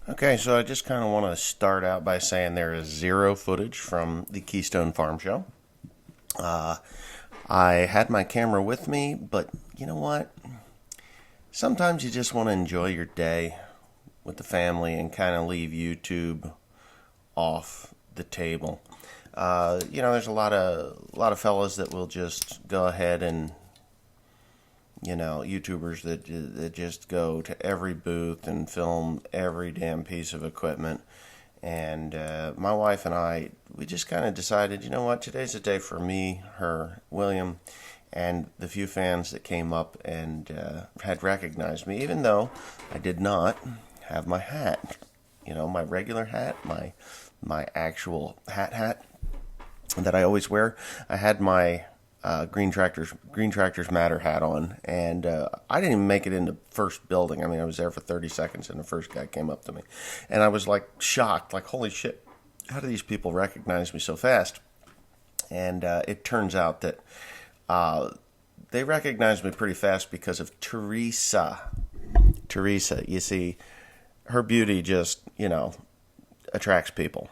Okay, so I just kind of want to start out by saying there is zero footage from the Keystone Farm Show. Uh, I had my camera with me, but you know what? Sometimes you just want to enjoy your day with the family and kind of leave YouTube off the table. There's a lot of fellas that will just go ahead and YouTubers that just go to every booth and film every damn piece of equipment. And my wife and we just kind of decided, you know what, today's a day for me, her, William, and the few fans that came up and had recognized me, even though I did not have my hat. My regular hat, my actual hat that I always wear. I had my Green Tractors Matter hat on, and I didn't even make it into first building. I mean, I was there for 30 seconds, and the first guy came up to me, and I was like shocked, like, holy shit, how do these people recognize me so fast? And it turns out that they recognized me pretty fast because of Teresa. Teresa, you see, her beauty just, attracts people.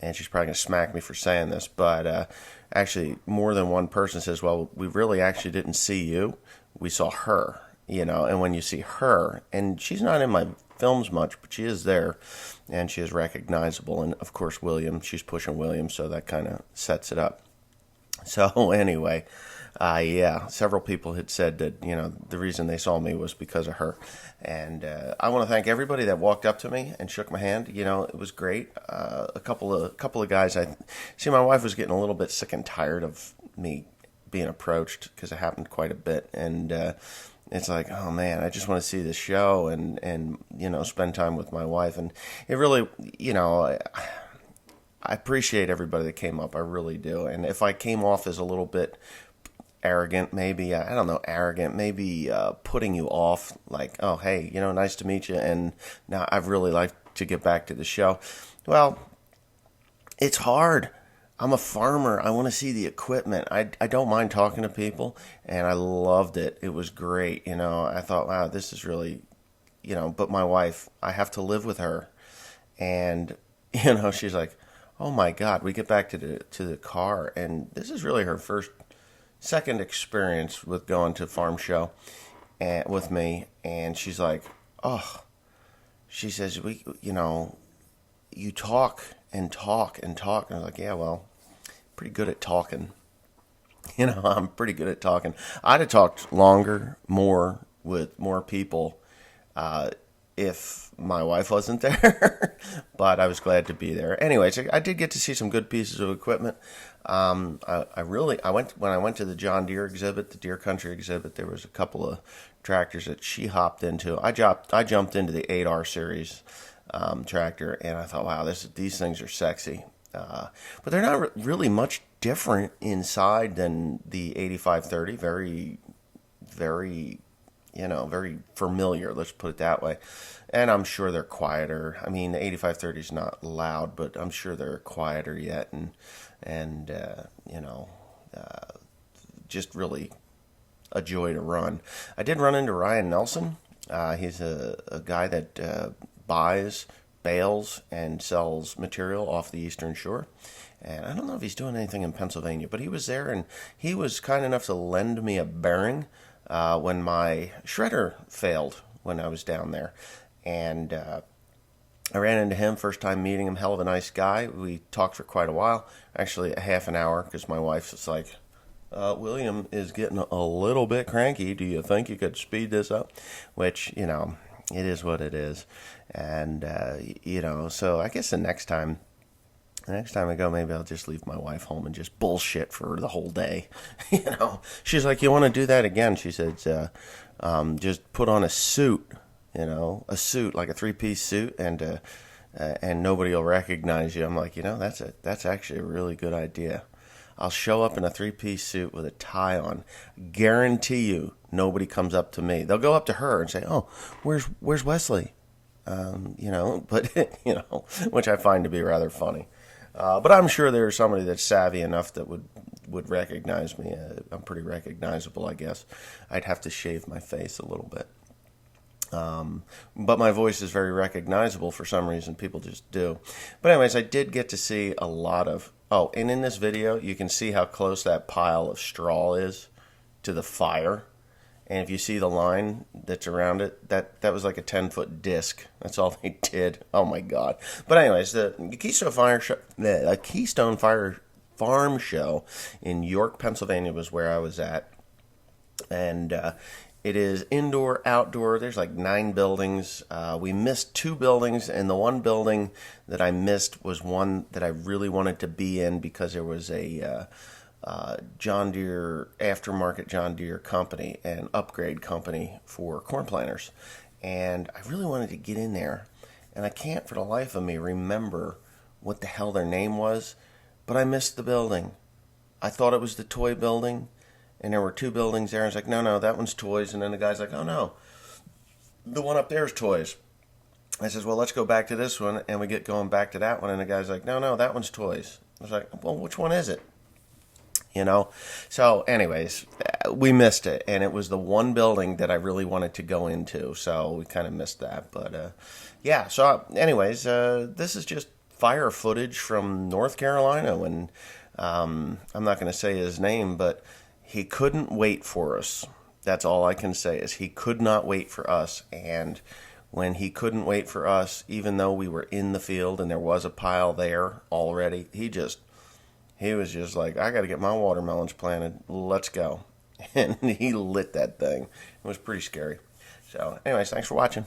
And she's probably going to smack me for saying this, but actually more than one person says, well, we really actually didn't see you. We saw her, and when you see her, and she's not in my films much, but she is there, and she is recognizable. And, of course, William, she's pushing William, so that kind of sets it up. So, anyway, several people had said that, the reason they saw me was because of her. And I want to thank everybody that walked up to me and shook my hand. It was great. A couple of guys, my wife was getting a little bit sick and tired of me being approached because it happened quite a bit. And it's like, oh man, I just want to see the show and spend time with my wife. And it really, I appreciate everybody that came up. I really do. And if I came off as a little bit arrogant, maybe, I don't know, arrogant, maybe putting you off, like, oh, hey, nice to meet you, and now I'd really like to get back to the show. Well, it's hard. I'm a farmer. I want to see the equipment. I don't mind talking to people, and I loved it. It was great. I thought, wow, this is really, but my wife, I have to live with her. And, she's like, oh my God, we get back to the car, and this is really her second experience with going to farm show and with me. And she's like, oh, she says, you talk and talk and talk. And I was like, yeah, well, pretty good at talking. I'm pretty good at talking. I'd have talked longer, more, with more people if my wife wasn't there, but I was glad to be there. Anyways, I did get to see some good pieces of equipment. When I went to the John Deere exhibit, the Deer Country exhibit, there was a couple of tractors that she hopped into. I jumped into the 8R series tractor, and I thought, wow, these things are sexy. But they're not really much different inside than the 8530. Very, very, very familiar, let's put it that way. And I'm sure they're quieter. I mean, the 8530 is not loud, but I'm sure they're quieter yet, and just really a joy to run. I did run into Ryan Nelson. He's a guy that buys, bales, and sells material off the Eastern Shore. And I don't know if he's doing anything in Pennsylvania, but he was there, and he was kind enough to lend me a bearing when my shredder failed when I was down there. And I ran into him, first time meeting him, hell of a nice guy. We talked for quite a while, actually a half an hour, because my wife was like, William is getting a little bit cranky. Do you think you could speed this up? Which, it is what it is. And, so I guess the next time I go, maybe I'll just leave my wife home and just bullshit for the whole day. She's like, you want to do that again? She said, just put on a suit, a suit, like a 3-piece suit, and nobody will recognize you. I'm like, that's actually a really good idea. I'll show up in a 3-piece suit with a tie on. Guarantee you, nobody comes up to me. They'll go up to her and say, oh, where's Wesley? But, which I find to be rather funny. But I'm sure there's somebody that's savvy enough that would recognize me. I'm pretty recognizable, I guess. I'd have to shave my face a little bit. But my voice is very recognizable for some reason. People just do. But anyways, I did get to see a lot of... Oh, and in this video, you can see how close that pile of straw is to the fire. And if you see the line that's around it, that was like a 10-foot disc. That's all they did. Oh, my God. But anyways, the Keystone Fire Farm Show in York, Pennsylvania was where I was at. And it is indoor, outdoor. There's like 9 buildings. We missed 2 buildings, and the one building that I missed was one that I really wanted to be in because there was a John Deere, aftermarket John Deere company, an upgrade company for corn planters. And I really wanted to get in there, and I can't for the life of me remember what the hell their name was, but I missed the building. I thought it was the toy building. And there were 2 buildings there. I was like, no, that one's toys. And then the guy's like, oh, no, the one up there is toys. I says, well, let's go back to this one. And we get going back to that one. And the guy's like, no, that one's toys. I was like, well, which one is it? You know? So anyways, we missed it. And it was the one building that I really wanted to go into. So we kind of missed that. But yeah, so anyways, this is just fire footage from North Carolina. And I'm not going to say his name, but... he couldn't wait for us. That's all I can say is he could not wait for us. And when he couldn't wait for us, even though we were in the field and there was a pile there already, he was just like, I got to get my watermelons planted. Let's go. And he lit that thing. It was pretty scary. So anyways, thanks for watching.